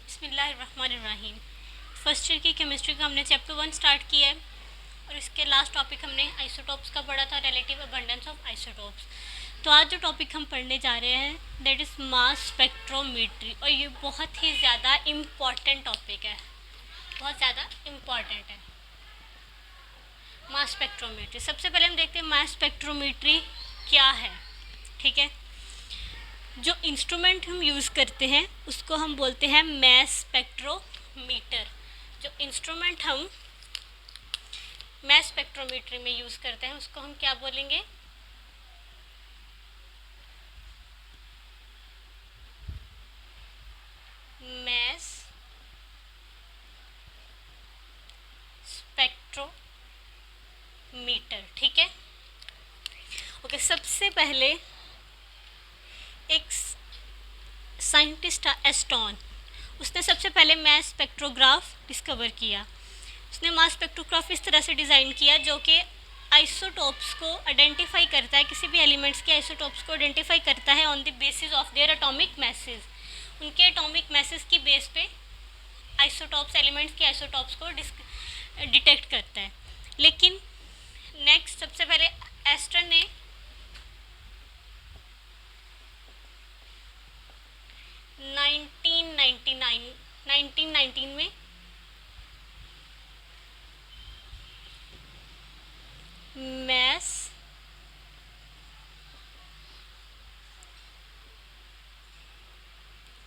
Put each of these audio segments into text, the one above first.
बिस्मिल्लाहिर्रहमानिर्रहीम। First year की chemistry का हमने चैप्टर 1 स्टार्ट किया है और इसके लास्ट टॉपिक हमने आइसोटॉप्स का पढ़ा था, रिलेटिव अबंडेंस ऑफ आइसोटॉप्स। तो आज जो टॉपिक हम पढ़ने जा रहे हैं दैट इज़ मास स्पेक्ट्रोमेट्री, और ये बहुत ही ज़्यादा इम्पॉर्टेंट टॉपिक है, बहुत ज़्यादा इम्पॉर्टेंट है मास स्पेक्ट्रोमेट्री। सबसे पहले हम देखते हैं मास स्पेक्ट्रोमेट्री क्या है। ठीक है, जो इंस्ट्रूमेंट हम यूज़ करते हैं उसको हम बोलते हैं मास स्पेक्ट्रोमीटर। जो इंस्ट्रूमेंट हम मास स्पेक्ट्रोमेट्री में यूज़ करते हैं उसको हम क्या बोलेंगे, मास स्पेक्ट्रोमीटर। ठीक है, ओके। सबसे पहले एक साइंटिस्ट था एस्टॉन, उसने सबसे पहले मास स्पेक्ट्रोग्राफ डिस्कवर किया। उसने मास स्पेक्ट्रोग्राफ इस तरह से डिज़ाइन किया जो कि आइसोटॉप्स को आइडेंटिफाई करता है, किसी भी एलिमेंट्स के आइसोटॉप्स को आइडेंटिफाई करता है on the basis of their atomic message. उनके एटॉमिक मैसेज की बेस पे आइसोटॉप्स, एलिमेंट्स के आइसोटॉप्स को डिटेक्ट करता है। लेकिन नेक्स्ट सबसे पहले एस्टन ने 1919 में मास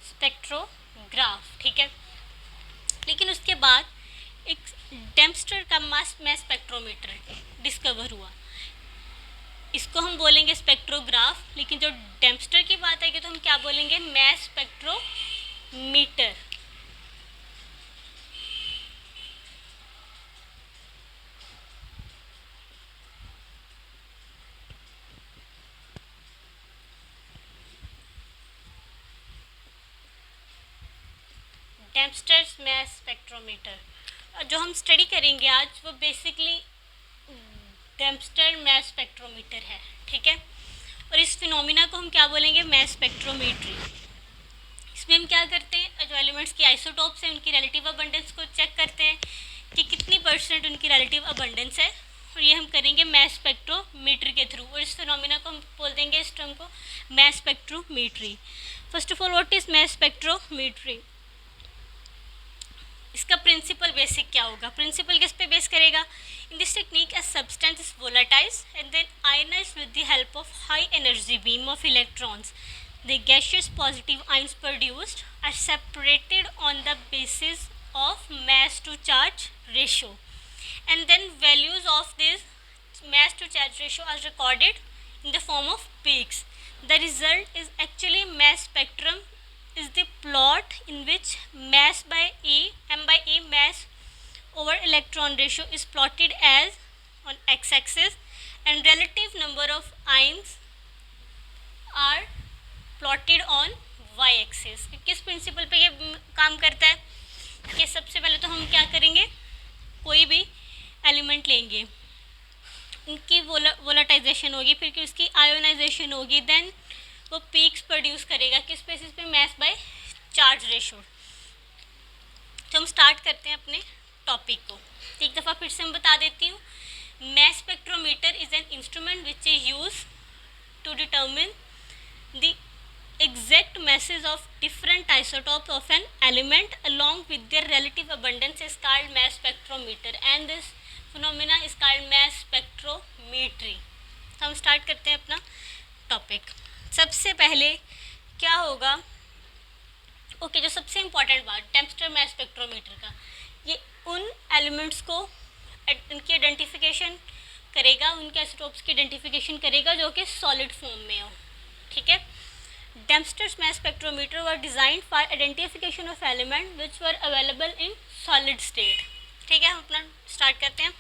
स्पेक्ट्रोग्राफ, ठीक है। लेकिन उसके बाद एक डेम्स्टर का मास स्पेक्ट्रोमीटर डिस्कवर हुआ। इसको हम बोलेंगे स्पेक्ट्रोग्राफ, लेकिन जो डेम्स्टर की बात आएगी तो हम क्या बोलेंगे, मास स्पेक्ट्रोमीटर। डेम्स्टर्स मास स्पेक्ट्रोमीटर जो हम स्टडी करेंगे आज वो बेसिकली डेम्स्टर मास स्पेक्ट्रोमीटर है। ठीक है, और इस फिनोमिना को हम क्या बोलेंगे, मास स्पेक्ट्रोमेट्री। इसमें हम क्या करते हैं, जो एलिमेंट्स की आइसोटॉप्स हैं उनकी रिलेटिव अबंडेंस को चेक करते हैं कि कितनी परसेंट उनकी रिलेटिव अबंडेंस है, और ये हम करेंगे मास स्पेक्ट्रोमीटर के थ्रू। और इस फिनोमिना को हम बोल देंगे, इस टर्म को, mass spectrometry. First of all what is mass spectrometry. इसका प्रिंसिपल बेसिक क्या होगा, प्रिंसिपल किस पे बेस करेगा। In this technique a substance is volatilized and then ionized with the help of high energy beam of electrons. The gaseous positive ions produced are separated on the basis of mass to charge ratio, and then values of this mass to charge ratio are recorded in the form of peaks. The result is actually mass spectrum is the plot in which mass by E, m by E mass over electron ratio is plotted as on x-axis and relative number of ions are plotted on y-axis. किस principal पे ये काम करता है कि सबसे पहले तो हम क्या करेंगे, कोई भी एलिमेंट लेंगे, उनकी वोलेटाइजेशन होगी, फिर कि उसकी आयोनाइजेशन होगी, देन वो पीक्स प्रोड्यूस करेगा किस बेसिस पे, मास बाय चार्ज रेशो। तो हम स्टार्ट करते हैं अपने टॉपिक को। एक दफ़ा फिर से मैं बता देती हूँ, mass spectrometer is an instrument which is use to determine the exact masses of different isotopes of an element along with their relative abundance is called mass spectrometer, and this phenomena is called mass spectrometry. तो हम start करते हैं अपना topic. सबसे पहले क्या होगा, okay, जो सबसे इम्पॉर्टेंट बात डेम्स्टर मास स्पेक्ट्रोमीटर का, ये उन एलिमेंट्स को उनकी आइडेंटिफिकेशन करेगा, उनके आइसोटॉप्स की आइडेंटिफिकेशन करेगा जो कि सॉलिड फॉर्म में हो। ठीक है, Dempster's mass spectrometer were designed for identification of elements which were available in solid state. ठीक है, हम अपना स्टार्ट करते हैं।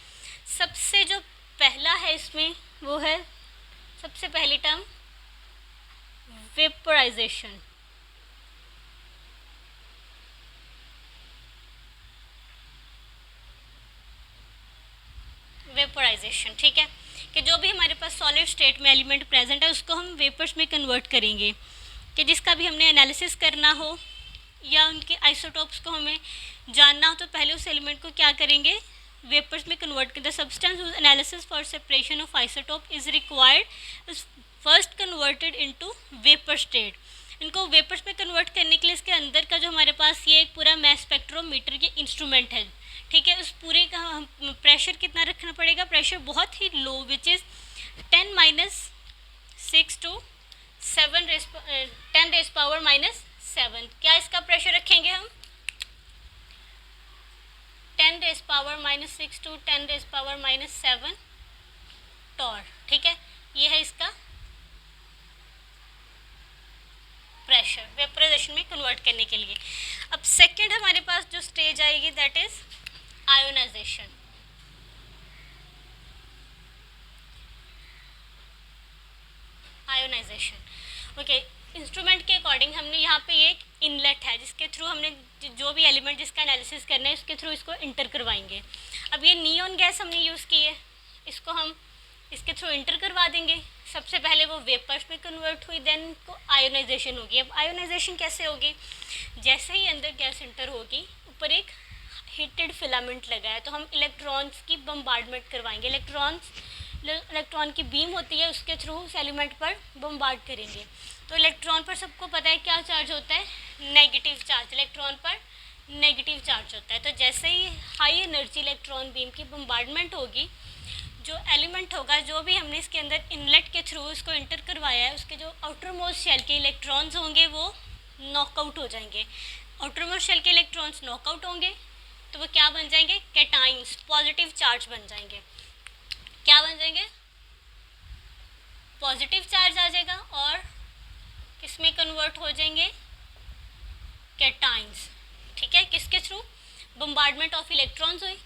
सबसे जो पहला है इसमें वो है, सबसे पहली टर्म वेपोराइजेशन। वेपोराइजेशन, ठीक है, कि जो भी हमारे पास सॉलिड स्टेट में एलिमेंट प्रेजेंट है उसको हम वेपर्स में कन्वर्ट करेंगे, कि जिसका भी हमने एनालिसिस करना हो या उनके आइसोटोप्स को हमें जानना हो तो पहले उस एलिमेंट को क्या करेंगे, वेपर्स में कन्वर्ट करें। The substance whose analysis for separation of isotope is required is first converted into vapour state. इनको वेपर्स में कन्वर्ट करने के लिए इसके अंदर का जो हमारे पास ये एक पूरा मैस स्पेक्ट्रोमीटर ये इंस्ट्रूमेंट है, ठीक है, उस पूरे का हम प्रेशर कितना रखना पड़ेगा, प्रेशर बहुत ही लो विच इज़ 10⁻6 to 10⁻⁻7। क्या इसका प्रेशर रखेंगे हम 10⁻⁻6 to 10⁻⁻7 टॉर, ठीक है, ये है इसका प्रेशर वेपराइजेशन में कन्वर्ट करने के लिए। अब सेकंड हमारे पास जो स्टेज आएगी that is ionisation. Ionisation okay, instrument के अकॉर्डिंग हमने यहाँ पे एक इनलेट है जिसके थ्रू हमने जो भी एलिमेंट जिसका एनालिसिस करना है उसके थ्रू इसको इंटर करवाएंगे। अब ये नियॉन गैस हमने यूज़ की है, इसको हम इसके थ्रू इंटर करवा देंगे। सबसे पहले वो वेपर्स में कन्वर्ट हुई, देन को आयोनाइजेशन होगी। अब आयोनाइजेशन कैसे होगी, जैसे ही अंदर गैस इंटर होगी ऊपर एक हीटेड फिलामेंट लगा है तो हम इलेक्ट्रॉन्स की बम्बार्डमेंट करवाएंगे। इलेक्ट्रॉन की बीम होती है उसके थ्रू उस एलिमेंट पर बम्बार्ड करेंगे। तो इलेक्ट्रॉन पर सबको पता है क्या चार्ज होता है, नेगेटिव चार्ज। इलेक्ट्रॉन पर नेगेटिव चार्ज होता है। तो जैसे ही हाई एनर्जी इलेक्ट्रॉन बीम की बम्बार्डमेंट होगी, जो एलिमेंट होगा जो भी हमने इसके अंदर इनलेट के थ्रू इसको इंटर करवाया है उसके जो आउटर मोस्ट शेल के इलेक्ट्रॉन्स होंगे वो नॉकआउट हो जाएंगे। आउटर मोस्ट शेल के इलेक्ट्रॉन्स नॉकआउट होंगे तो वो क्या बन जाएंगे, कैटाइंस, पॉजिटिव चार्ज बन जाएंगे। क्या बन जाएंगे, पॉजिटिव चार्ज आ जाएगा और किस में कन्वर्ट हो जाएंगे, कैटाइंस, ठीक है। किसके थ्रू, बम्बार्डमेंट ऑफ इलेक्ट्रॉन्स हुई,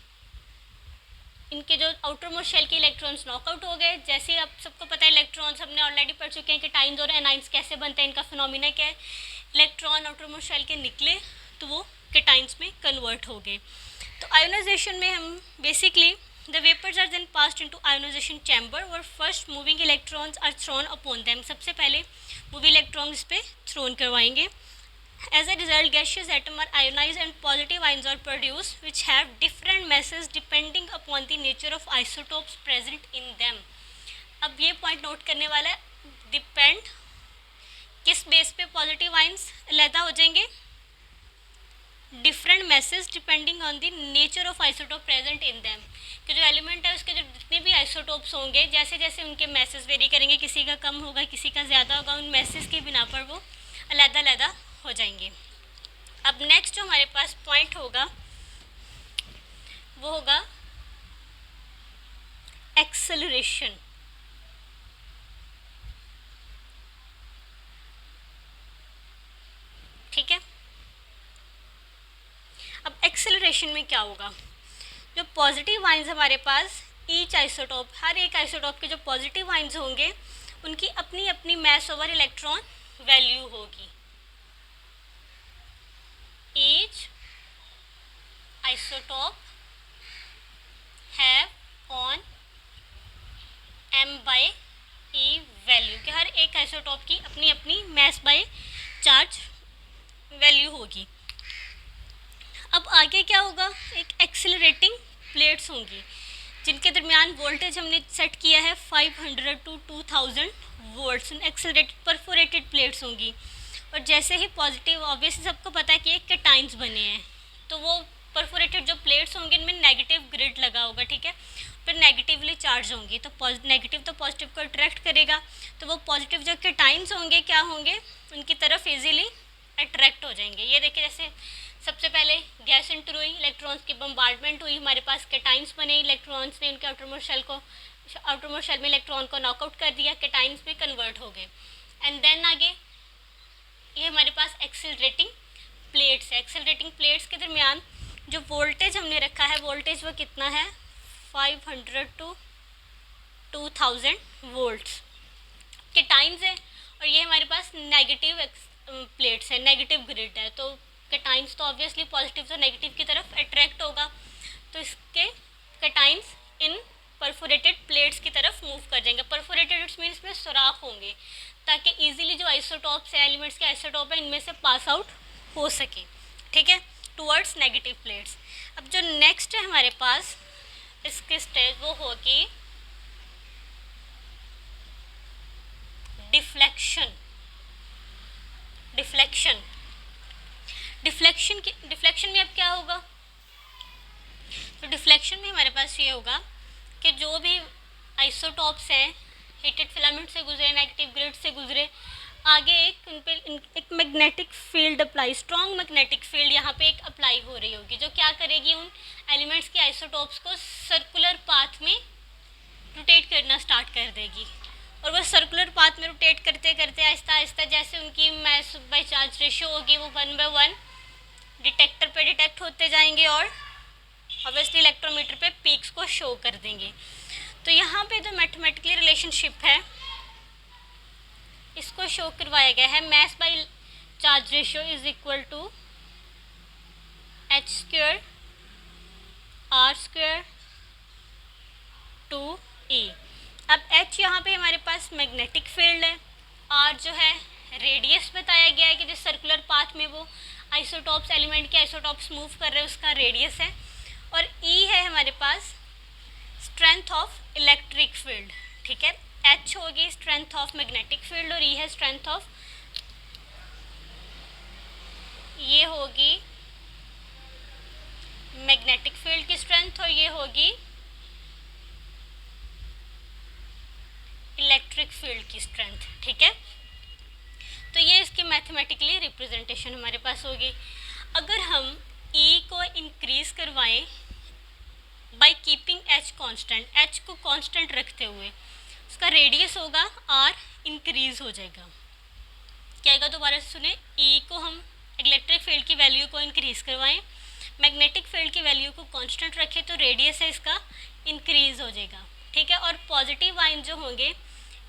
इनके जो आउटर मोस्ट शेल के इलेक्ट्रॉन्स नॉकआउट हो गए। जैसे अब सबको पता है इलेक्ट्रॉन्स हमने ऑलरेडी पढ़ चुके हैं कि टाइम्स और एनाइंस कैसे बनते हैं, इनका फिनोमिना क्या है। इलेक्ट्रॉन आउटर मोस्ट शेल के निकले तो वो कैटाइंस में कन्वर्ट हो गए। तो आयोनाइजेशन में हम basically the vapours are then passed into ionization chamber और first moving electrons are thrown upon them. सबसे पहले मूवी इलेक्ट्रॉन्स इस पर थ्रोन करवाएंगे। As a result, gaseous atoms are ionized and positive ions are produced, which have different masses depending upon the nature of isotopes present in them. अब ये point note करने वाला है, डिपेंड किस base पे पॉजिटिव आइंस अलहदा हो जाएंगे, different message depending on the nature of isotope present in them. कि जो एलिमेंट है उसके जो जितने भी आइसोटोप्स होंगे जैसे जैसे उनके मैसेज वेरी करेंगे, किसी का कम होगा किसी का ज़्यादा होगा, उन मैसेज के बिना पर वो अलहदा अलहदा हो जाएंगे। अब नेक्स्ट जो हमारे पास पॉइंट होगा वो होगा एक्सेलरेशन। ठीक है, अब एक्सेलरेशन में क्या होगा, जो पॉजिटिव आइंस हमारे पास ईच आइसोटोप, हर एक आइसोटोप के जो पॉजिटिव आइंस होंगे उनकी अपनी अपनी मैस ओवर इलेक्ट्रॉन वैल्यू होगी। Each isotope have on m/e value, कि हर एक आइसोटोप की अपनी अपनी मैस बाय चार्ज वैल्यू होगी। अब आगे क्या होगा, एक एक्सेलरेटिंग प्लेट्स होंगी जिनके दरमियान वोल्टेज हमने सेट किया है 500 to 2000 volts. Accelerated perforated plates होंगी और जैसे ही पॉजिटिव, ऑब्वियसली सबको पता है कि एक कैटाइंस बने हैं तो वो परफोरेटेड जो प्लेट्स होंगे इनमें नेगेटिव ग्रिड लगा होगा, ठीक है, फिर नेगेटिवली चार्ज होंगी तो नेगेटिव तो पॉजिटिव को अट्रैक्ट करेगा, तो वो पॉजिटिव जो कैटाइंस होंगे क्या होंगे, उनकी तरफ इजीली अट्रैक्ट हो जाएंगे। ये देखिए जैसे सबसे पहले गैस इंटर हुई, इलेक्ट्रॉन्स की बम्बार्डमेंट हुई, हमारे पास कैटाइंस बने, इलेक्ट्रॉन्स ने उनके आउटर मोस्ट शेल में इलेक्ट्रॉन को नॉकआउट कर दिया, कैटाइंस में कन्वर्ट हो गए। एंड देन आगे ये हमारे पास एक्सेलरेटिंग प्लेट्स है। एक्सेलरेटिंग प्लेट्स के दरमियान जो वोल्टेज हमने रखा है, वोल्टेज वो कितना है 500 to 2000 वोल्ट्स के टाइम्स है। और ये हमारे पास नेगेटिव प्लेट्स है, नेगेटिव ग्रिड है, तो कैटाइंस तो ऑब्वियसली पॉजिटिव से नेगेटिव की तरफ अट्रैक्ट होगा, तो इसके कैटाइंस इन परफोरेटेड प्लेट्स की तरफ मूव कर जाएंगे। परफोरेटेड इट्स मीन्स में सुराख होंगे ताकि इजीली जो आइसोटॉप्स है, एलिमेंट्स के आइसोटॉप है, इनमें से पास आउट हो सके, ठीक है, टुवर्ड्स नेगेटिव प्लेट्स। अब जो नेक्स्ट है हमारे पास इसकी स्टेज वो होगी डिफ्लेक्शन। डिफ्लेक्शन में अब क्या होगा, तो डिफ्लेक्शन में हमारे पास ये होगा कि जो भी आइसोटॉप्स हैं हीटेड फिलामेंट से गुजरे, नेगेटिव ग्रिड से गुजरे, आगे एक magnetic field apply, strong magnetic field यहाँ पे एक अप्लाई हो रही होगी जो क्या करेगी, उन एलिमेंट्स के आइसोटॉप्स को सर्कुलर पाथ में रोटेट करना स्टार्ट कर देगी। और वो सर्कुलर पाथ में रोटेट करते करते आहिस्ता आहिस्ता जैसे उनकी मास बाय चार्ज रेशियो होगी वो 1 बाय 1 डिटेक्टर पे डिटेक्ट होते जाएंगे और ऑब्वियसली इलेक्ट्रोमीटर पे पीक्स को शो कर देंगे। तो यहाँ पे जो मैथमेटिकली रिलेशनशिप है इसको शो करवाया गया है, mass by charge ratio is equal to h² r² 2e। अब h यहाँ पे हमारे पास मैग्नेटिक फील्ड है, r जो है रेडियस बताया गया है कि जिस सर्कुलर पाथ में वो आइसोटॉप्स, एलिमेंट के आइसोटॉप्स मूव कर रहे हैं उसका रेडियस है, और e है हमारे पास स्ट्रेंथ ऑफ इलेक्ट्रिक फील्ड, ठीक है। h होगी स्ट्रेंथ ऑफ मैग्नेटिक फील्ड और e है स्ट्रेंथ ऑफ, ये होगी मैग्नेटिक फील्ड की स्ट्रेंथ और ये होगी इलेक्ट्रिक फील्ड की स्ट्रेंथ, ठीक है। तो ये इसकी मैथमेटिकली रिप्रेजेंटेशन हमारे पास होगी। अगर हम E को इंक्रीज करवाएं by keeping h constant, h को कांस्टेंट रखते हुए, उसका रेडियस होगा r इंक्रीज हो जाएगा। क्या आएगा, दोबारा से सुने, E को हम इलेक्ट्रिक फील्ड की वैल्यू को इंक्रीज करवाएं, मैग्नेटिक फील्ड की वैल्यू को कांस्टेंट रखें तो रेडियस है इसका इंक्रीज हो जाएगा, ठीक है। और पॉजिटिव आयन जो होंगे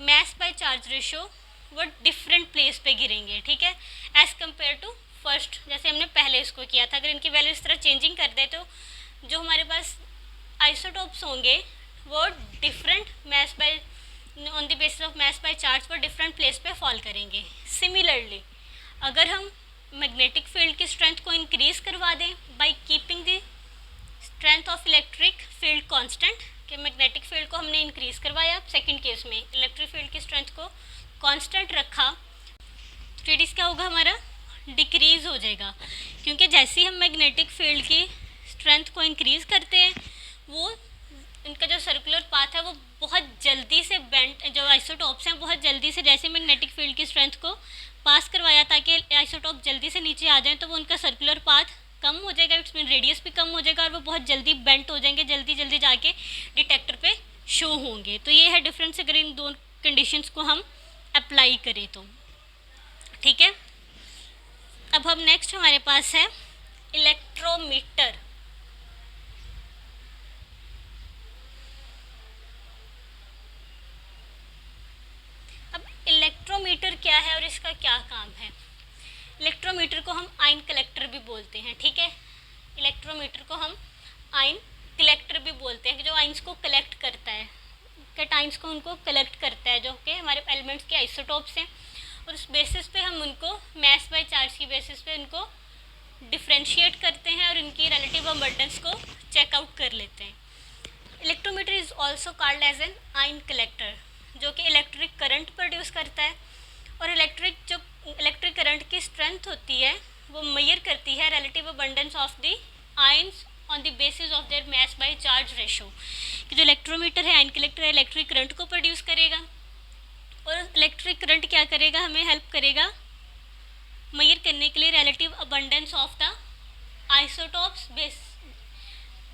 मास बाय चार्ज रेशियो वो डिफरेंट प्लेस पे गिरेंगे, ठीक है, एज कम्पेयर टू फर्स्ट, जैसे हमने पहले इसको किया था। अगर इनकी वैल्यू इस तरह चेंजिंग कर दे तो जो हमारे पास आइसोटॉप्स होंगे वो different mass by, on the basis of mass by charge वो डिफरेंट प्लेस पे फॉल करेंगे। सिमिलरली अगर हम मैग्नेटिक फील्ड की स्ट्रेंथ को इंक्रीज करवा दें by keeping the strength of electric field constant, कि मैग्नेटिक फील्ड को हमने इंक्रीज करवाया, सेकंड केस में इलेक्ट्रिक फील्ड की स्ट्रेंथ को कांस्टेंट रखा, तो रेडियस क्या होगा हमारा, डिक्रीज हो जाएगा, क्योंकि जैसे ही हम मैग्नेटिक फील्ड की स्ट्रेंथ को इंक्रीज करते हैं वो इनका जो सर्कुलर पाथ है वो बहुत जल्दी से बेंड, जो आइसोटॉप्स हैं बहुत जल्दी से, जैसे मैग्नेटिक फील्ड की स्ट्रेंथ को पास करवाया ताकि आइसोटॉप जल्दी से नीचे आ जाएं, तो वो उनका सर्कुलर पाथ कम हो जाएगा, इट्स मीन रेडियस भी कम हो जाएगा और वो बहुत जल्दी बेंट हो जाएंगे, जल्दी जल्दी जाके डिटेक्टर पे शो होंगे। तो ये है डिफरेंस अगर इन दो कंडीशंस को हम अप्लाई करें तो, ठीक है। अब हम नेक्स्ट हमारे पास है इलेक्ट्रोमीटर। अब इलेक्ट्रोमीटर क्या है और इसका क्या काम है। इलेक्ट्रोमीटर को हम आयन कलेक्टर भी बोलते हैं, ठीक है, इलेक्ट्रोमीटर को हम आयन कलेक्टर भी बोलते हैं कि जो आयंस को कलेक्ट करता है, कैटाइंस को उनको कलेक्ट करता है, जो कि हमारे एलिमेंट्स के आइसोटॉप्स हैं, और उस बेसिस पे हम उनको मास बाय चार्ज की बेसिस पे उनको डिफ्रेंशिएट करते हैं और इनकी रिलेटिव अबंडेंस को चेकआउट कर लेते हैं। Electrometer is also called as an ion collector, जो कि इलेक्ट्रिक करंट प्रोड्यूस करता है, और इलेक्ट्रिक करंट की स्ट्रेंथ होती है वो मेजर करती है relative abundance of the ions on the basis of their mass by charge ratio, कि जो इलेक्ट्रोमीटर है आयन कलेक्टर है इलेक्ट्रिक करंट को प्रोड्यूस करेगा, और इलेक्ट्रिक करंट क्या करेगा, हमें हेल्प करेगा मेजर करने के लिए relative abundance of the isotopes base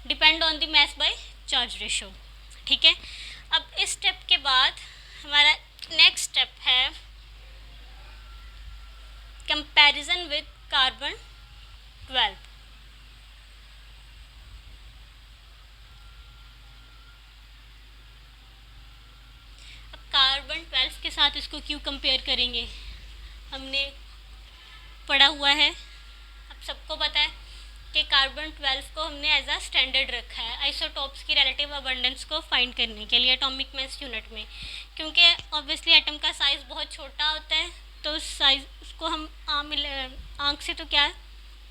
depend on the mass by charge ratio, ठीक है। अब इस स्टेप के बाद हमारा नेक्स्ट स्टेप है कंपैरिजन विद कार्बन 12। अब कार्बन 12 के साथ इसको क्यों कंपेयर करेंगे, हमने पढ़ा हुआ है, अब सबको पता है कि कार्बन 12 को हमने एज अ स्टैंडर्ड रखा है आइसोटोप्स की रिलेटिव अबंडेंस को फाइंड करने के लिए एटॉमिक मास यूनिट में, क्योंकि ऑब्वियसली एटम का साइज़ बहुत छोटा होता है, तो उस साइज को हम आँख से तो क्या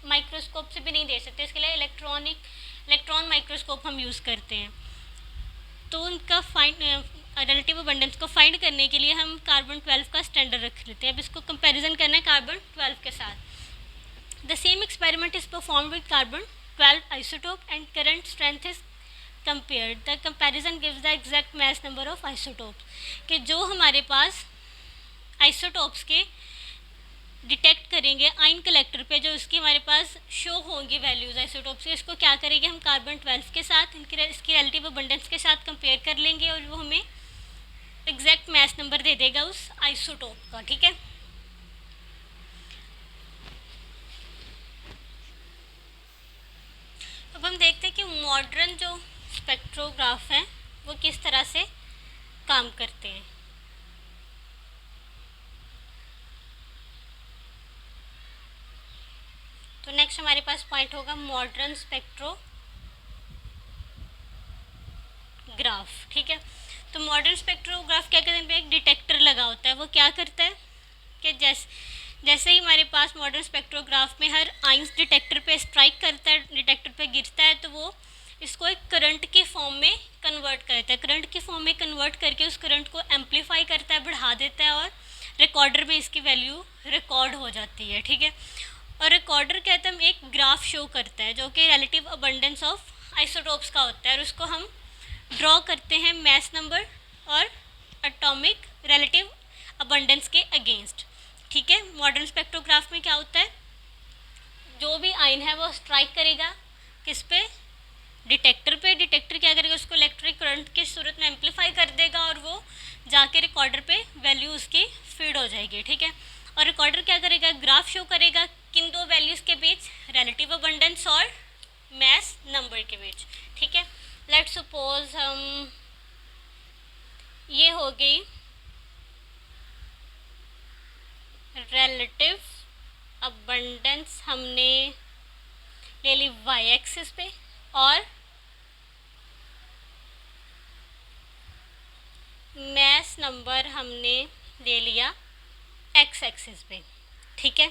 माइक्रोस्कोप से भी नहीं दे सकते, इसके लिए इलेक्ट्रॉन माइक्रोस्कोप हम यूज़ करते हैं। तो उनका रिलेटिव अबंडेंस को फाइंड करने के लिए हम कार्बन 12 का स्टैंडर्ड रख लेते हैं। अब इसको कंपैरिजन करना है कार्बन 12 के साथ। The same experiment is perform with carbon 12 isotope and current strength is compared. The comparison gives the exact mass number of isotopes, कि जो हमारे पास आइसोटोप्स के डिटेक्ट करेंगे आइन कलेक्टर पे, जो इसकी हमारे पास शो होंगी वैल्यूज़ आइसोटोप्स के, इसको क्या करेंगे हम कार्बन 12 के साथ इसकी रिलेटिव अबंडेंस के साथ कंपेयर कर लेंगे और वो हमें एग्जैक्ट मास नंबर दे देगा उस आइसोटोप का। ठीक है, अब हम देखते हैं कि मॉडर्न जो स्पेक्ट्रोग्राफ हैं वो किस तरह से काम करते हैं। तो नेक्स्ट हमारे पास पॉइंट होगा मॉडर्न स्पेक्ट्रोग्राफ। ठीक है, तो मॉडर्न स्पेक्ट्रोग्राफ क्या करते हैं, एक डिटेक्टर लगा होता है, वो क्या करता है कि जैसे ही हमारे पास मॉडर्न स्पेक्ट्रोग्राफ में हर आइंस डिटेक्टर पे स्ट्राइक करता है, डिटेक्टर पे गिरता है, तो वो इसको एक करंट के फॉर्म में कन्वर्ट करता है। करंट के फॉर्म में कन्वर्ट करके उस करंट को एम्पलीफाई करता है, बढ़ा देता है, और रिकॉर्डर में इसकी वैल्यू रिकॉर्ड हो जाती है। ठीक है, और रिकॉर्डर कहते हैं एक ग्राफ शो करता है जो कि रिलेटिव अबंडेंस ऑफ आइसोटोप्स का होता है, और उसको हम ड्रॉ करते हैं मास नंबर और एटॉमिक रिलेटिव अबंडेंस के अगेंस्ट। ठीक है, मॉडर्न स्पेक्ट्रोग्राफ में क्या होता है, जो भी आइन है वो स्ट्राइक करेगा किस पे, डिटेक्टर पे, डिटेक्टर क्या करेगा उसको इलेक्ट्रिक करंट की सूरत में एम्पलीफाई कर देगा, और वो जाके रिकॉर्डर पे वैल्यू उसकी फीड हो जाएगी। ठीक है, और रिकॉर्डर क्या करेगा, ग्राफ शो करेगा किन दो वैल्यूज़ के बीच, रिलेटिव अबंडेंस और मास नंबर के बीच। ठीक है, लेट्स सपोज हम ये हो गई रिलेटिव अबंडेंस, हमने ले ली वाई एक्सिस पे, और मास नंबर हमने ले लिया एक्स एक्सिस पे। ठीक है,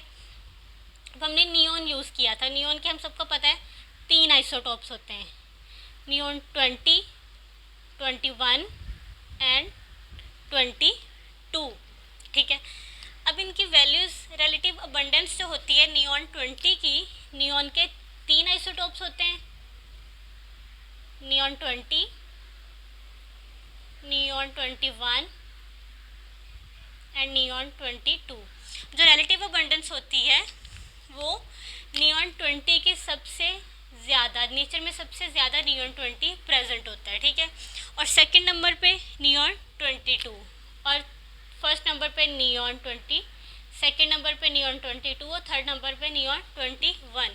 अब हमने नियॉन यूज़ किया था। नियॉन के हम सबको पता है 3 आइसोटोप्स होते हैं, नियॉन 20, 21 एंड 22। ठीक है, अब इनकी वैल्यूज़ रिलेटिव अबंडेंस जो होती है नियॉन 20 की, नियॉन के 3 आइसोटोप्स होते हैं, नियॉन 20, नियॉन 21 एंड नियॉन 22। जो रिलेटिव अबंडेंस होती है वो नियॉन 20 की सबसे ज़्यादा, नेचर में सबसे ज़्यादा नियॉन 20 प्रेजेंट होता है। ठीक है, और सेकंड नंबर पे नियॉन 22, और फर्स्ट नंबर पे नियॉन 20, सेकंड नंबर पे नियॉन 22 और थर्ड नंबर पे नियॉन 21।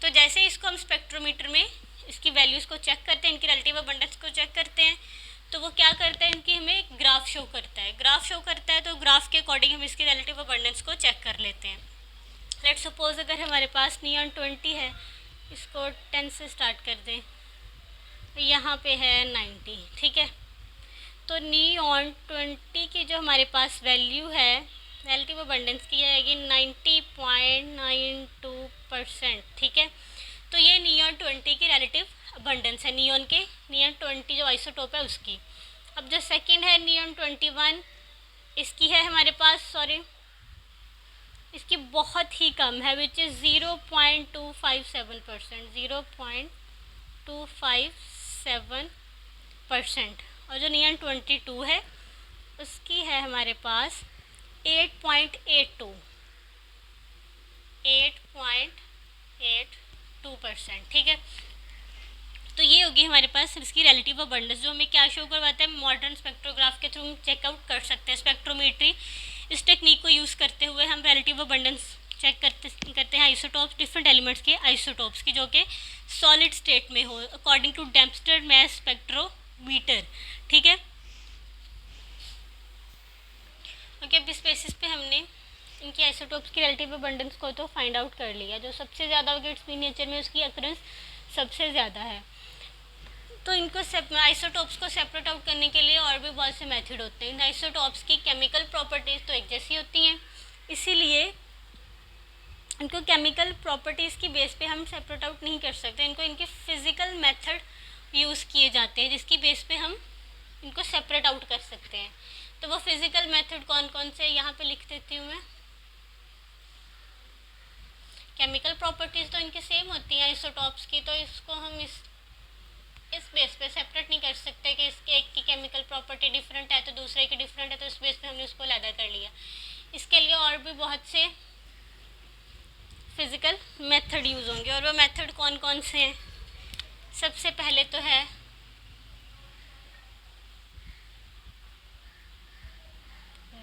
तो जैसे इसको हम स्पेक्ट्रोमीटर में इसकी वैल्यूज़ को चेक करते हैं, इनकी रिलेटिव अबंडेंस को चेक करते हैं, तो वो क्या करता है, इनकी हमें ग्राफ शो करता है। ग्राफ शो करता है तो ग्राफ के अकॉर्डिंग हम इसकी रिलेटिव अबंडेंस को चेक कर लेते हैं। लेट्स सपोज अगर हमारे पास नियॉन 20 है, इसको 10 से स्टार्ट कर दें, यहाँ पे है 90। ठीक है, तो नियॉन 20 की जो हमारे पास वैल्यू है रिलेटिव अबंडेंस की आएगी 90.92%। ठीक है, तो ये नियॉन 20 की रिलेटिव अबंडेंस है, नियॉन 20 जो आइसोटोप है उसकी। अब जो सेकंड है नियॉन 21, इसकी है हमारे पास, सॉरी इसकी बहुत ही कम है, विच इज़ 0.257%, 0.257%। और जो नियॉन 22 है उसकी है हमारे पास 8.82%। ठीक है, तो ये होगी हमारे पास इसकी रिलेटिव अबंडेंस, जो हमें क्या शो करवाता है, मॉडर्न स्पेक्ट्रोग्राफ के थ्रू हम चेकआउट कर सकते हैं। स्पेक्ट्रोमेट्री इस टेक्निक को यूज़ करते हुए हम रिलेटिव अबंडेंस चेक करते हैं आइसोटोप्स, डिफरेंट एलिमेंट्स के आइसोटोप्स की, जो कि सॉलिड स्टेट में हो अकॉर्डिंग टू डेम्पस्टर मास स्पेक्ट्रोमीटर। ठीक है, ओके, अब इस बेसिस पे हमने इनकी आइसोटोप्स की रिलेटिव अबंडेंस को तो फाइंड आउट कर लिया, जो सबसे ज़्यादा होगी इट्स मीन नेचर में उसकी अक्रेंस सबसे ज़्यादा है। तो इनको आइसोटोप्स को सेपरेट आउट करने के लिए और भी बहुत से मेथड होते हैं। इन आइसोटोप्स की केमिकल प्रॉपर्टीज़ तो एक जैसी होती हैं, इसीलिए इनको केमिकल प्रॉपर्टीज़ की बेस पे हम सेपरेट आउट नहीं कर सकते। इनको इनके फिज़िकल मेथड यूज़ किए जाते हैं जिसकी बेस पे हम इनको सेपरेट आउट कर सकते हैं। तो वो फिज़िकल मेथड कौन कौन से यहाँ पे लिख देती हूँ मैं। केमिकल प्रॉपर्टीज़ तो इनकी सेम होती हैं आइसोटोप्स की, तो इसको हम इस बेस पे सेपरेट नहीं कर सकते कि इसके एक की केमिकल प्रॉपर्टी डिफरेंट है तो दूसरे की डिफरेंट है, तो इस बेस पे हमने उसको अलग कर लिया। इसके लिए और भी बहुत से फिज़िकल मेथड यूज़ होंगे, और वो मेथड कौन कौन से हैं। सबसे पहले तो है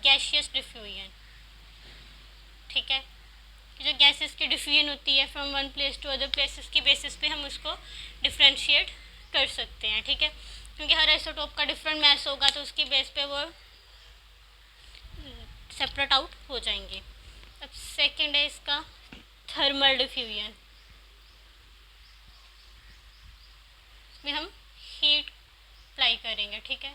गैसियस डिफ्यूजन। ठीक है, जो गैसेस की डिफ्यूजन होती है from one place to other places की बेसिस पे हम उसको डिफ्रेंशिएट कर सकते हैं। ठीक है, क्योंकि हर आइसोटोप का डिफरेंट मैस होगा तो उसकी बेस पे वो सेपरेट आउट हो जाएंगे। अब सेकंड है इसका थर्मल डिफ्यूजन। इसमें हम हीट अप्लाई करेंगे। ठीक है,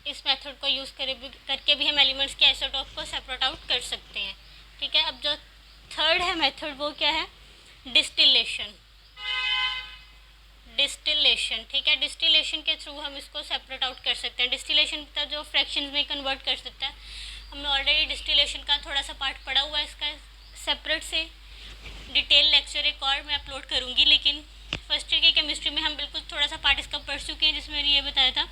इस मेथड को यूज़ करके भी हम एलिमेंट्स के आइसोटोप को सेपरेट आउट कर सकते हैं। ठीक है, अब जो थर्ड है मेथड वो क्या है, डिस्टिलेशन। ठीक है, डिस्टिलेशन के थ्रू हम इसको सेपरेट आउट कर सकते हैं। डिस्टिलेशन का जो फ्रैक्शंस में कन्वर्ट कर सकता है, हमने ऑलरेडी डिस्टिलेशन का थोड़ा सा पार्ट पढ़ा हुआ है, इसका सेपरेट से डिटेल लेक्चर एक और मैं अपलोड करूँगी, लेकिन फर्स्ट ईयर की केमिस्ट्री में हम बिल्कुल थोड़ा सा पार्ट इसका पढ़ चुके हैं, जिसमें मैंने ये बताया था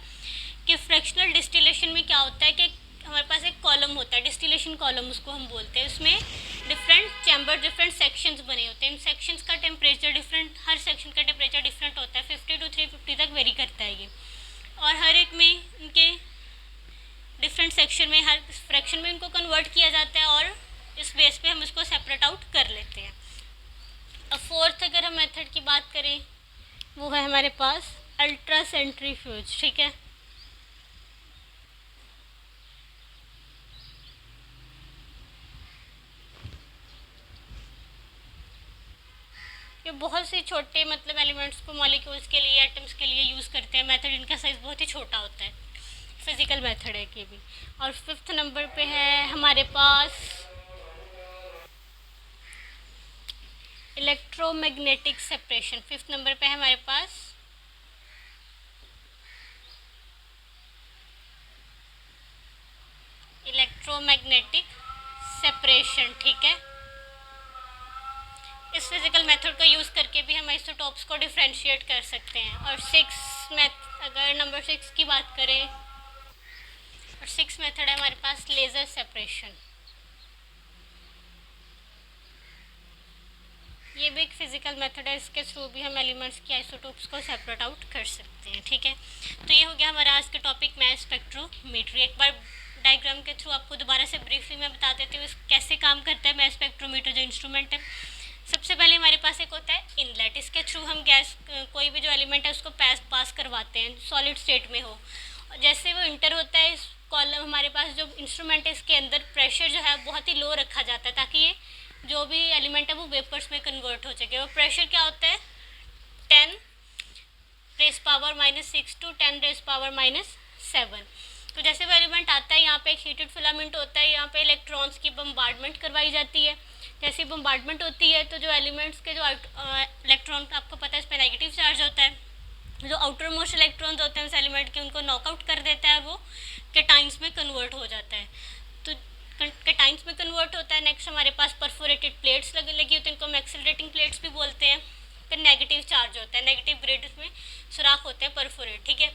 कि फ्रैक्शनल डिस्टिलेशन में क्या होता है कि हमारे पास एक कॉलम होता है, डिस्टिलेशन कॉलम उसको हम बोलते हैं। उसमें डिफरेंट चैम्बर, डिफरेंट सेक्शंस बने होते हैं। इन सेक्शंस का टेम्परेचर डिफरेंट, हर सेक्शन का टेम्परेचर डिफरेंट होता है, 50 to 350 तक वेरी करता है ये। और हर एक में इनके डिफरेंट सेक्शन में हर फ्रैक्शन में इनको कन्वर्ट किया जाता है, और इस बेस पे हम इसको सेपरेट आउट कर लेते हैं। अब फोर्थ अगर हम मेथड की बात करें वो है हमारे पास अल्ट्रा सेंट्रीफ्यूज। ठीक है, ये बहुत से छोटे मतलब एलिमेंट्स को मॉलिक्यूल्स के लिए, एटम्स के लिए यूज़ करते हैं। मेथड इनका साइज़ बहुत ही छोटा होता है, फिजिकल मेथड है कि भी। और फिफ्थ नंबर पे है हमारे पास इलेक्ट्रोमैग्नेटिक सेपरेशन। फिफ्थ नंबर पे है हमारे पास इलेक्ट्रोमैग्नेटिक सेपरेशन। ठीक है, इस फिजिकल मेथड को यूज़ करके भी हम आइसोटोप्स को डिफ्रेंशिएट कर सकते हैं। और अगर नंबर 6 की बात करें, और 6 मेथड है हमारे पास लेज़र सेपरेशन। ये भी एक फिजिकल मेथड है, इसके थ्रू भी हम एलिमेंट्स की आइसोटोप्स को सेपरेट आउट कर सकते हैं। ठीक है, तो ये हो गया हमारा आज का टॉपिक मैस स्पेक्ट्रोमीट्री। एक बार डायग्राम के थ्रू आपको दोबारा से ब्रीफली मैं बता देती हूँ कैसे काम करता है मैस स्पेक्ट्रोमीटर जो इंस्ट्रूमेंट है। सबसे पहले हमारे पास एक होता है इनलेट, इसके थ्रू हम गैस कोई भी जो एलिमेंट है उसको पास करवाते हैं सॉलिड स्टेट में हो। और जैसे वो इंटर होता है इस कॉलम, हमारे पास जो इंस्ट्रूमेंट है इसके अंदर प्रेशर जो है बहुत ही लो रखा जाता है ताकि ये जो भी एलिमेंट है वो वेपर्स में कन्वर्ट हो सके। वो प्रेशर क्या होता है 10 rays power -6 to 10 rays power -7। तो जैसे वो एलिमेंट आता है यहाँ पे एक हीटेड फिलामेंट होता है, यहाँ पे इलेक्ट्रॉन्स की बम्बार्डमेंट करवाई जाती है। जैसे बम्बार्डमेंट होती है तो जो एलिमेंट्स के जो इलेक्ट्रॉन, आपको पता है इस पर नेगेटिव चार्ज होता है, जो आउटर मोस्ट इलेक्ट्रॉन्स होते हैं उस एलिमेंट के उनको नॉकआउट कर देता है, वो कैटाइंस में कन्वर्ट हो जाता है। तो कैटाइंस में कन्वर्ट होता है। नेक्स्ट हमारे पास परफोरेटेड प्लेट्स लगी होती हैं, इनको हम एक्सेलरेटिंग प्लेट्स भी बोलते हैं। फिर नेगेटिव चार्ज होता है, नेगेटिव ग्रेड में सुराख होते हैं परफोरेट। ठीक है,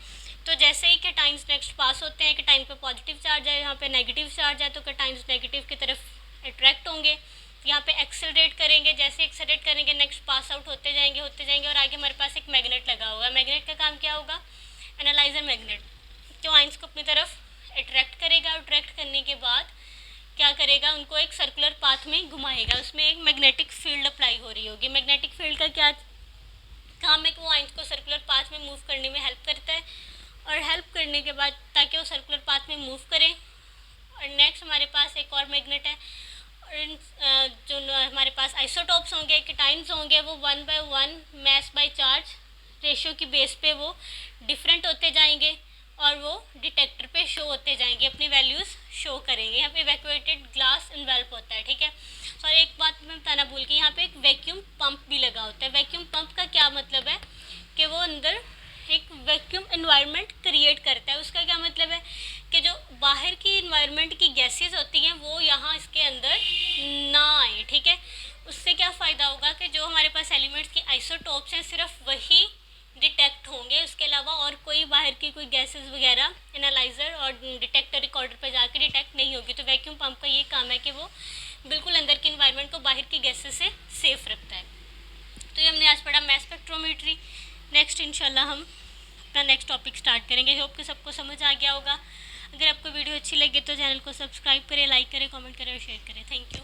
तो जैसे ही कैटाइंस नेक्स्ट पास होते हैं, कैटाइन पे पॉजिटिव चार्ज है, यहाँ पे नेगेटिव चार्ज है, तो कैटाइंस नेगेटिव की तरफ अट्रैक्ट होंगे, यहाँ पे एक्सेलरेट करेंगे। जैसे एक्सेलरेट करेंगे नेक्स्ट पास आउट होते जाएंगे और आगे हमारे पास एक मैग्नेट लगा होगा। मैग्नेट का काम क्या होगा, एनालाइजर मैग्नेट, जो आइंस को अपनी तरफ अट्रैक्ट करेगा। अट्रैक्ट करने के बाद क्या करेगा, उनको एक सर्कुलर पाथ में घुमाएगा, उसमें एक मैग्नेटिक फील्ड अप्लाई हो रही होगी। मैग्नेटिक फील्ड का क्या काम है कि वो आइंस को सर्कुलर पाथ में मूव करने में हेल्प करता है, और हेल्प करने के बाद ताकि वो सर्कुलर पाथ में मूव करें और नेक्स्ट हमारे पास एक और मैग्नेट है, और जो हमारे पास आइसोटोप्स होंगे, केटाइन्स होंगे, वो 1/1 मास बाय चार्ज रेशियो की बेस पे वो डिफरेंट होते जाएंगे और वो डिटेक्टर पे शो होते जाएंगे, अपनी वैल्यूज़ शो करेंगे। यहाँ पे इवैक्यूएटेड ग्लास इन्वेल्प होता है, ठीक है। और एक बात मैं बताना भूल गई, यहाँ पे एक वैक्यूम पंप भी लगा होता है। वैक्यूम पंप का क्या मतलब है कि वो अंदर एक वैक्यूम एनवायरनमेंट क्रिएट करता है। उसका क्या मतलब है कि जो बाहर की इन्वायरमेंट की गैसेस होती हैं वो यहाँ इसके अंदर ना आए, ठीक है। उससे क्या फ़ायदा होगा कि जो हमारे पास एलिमेंट्स की आइसोटोप्स हैं सिर्फ वही डिटेक्ट होंगे, उसके अलावा और कोई बाहर की कोई गैसेस वगैरह एनालाइज़र और डिटेक्टर रिकॉर्डर पर जाकर डिटेक्ट नहीं होगी। तो वैक्यूम पंप का ये काम है कि वो बिल्कुल अंदर के इन्वायरमेंट को बाहर की गैसेस से सेफ रखता है। तो ये हमने आज पढ़ा मास स्पेक्ट्रोमेट्री। नेक्स्ट इंशाल्लाह हम अपना नेक्स्ट टॉपिक स्टार्ट करेंगे। होप कि सबको समझ आ गया होगा। अगर आपको वीडियो अच्छी लगे तो चैनल को सब्सक्राइब करें, लाइक करें, कमेंट करें और शेयर करें। Thank you.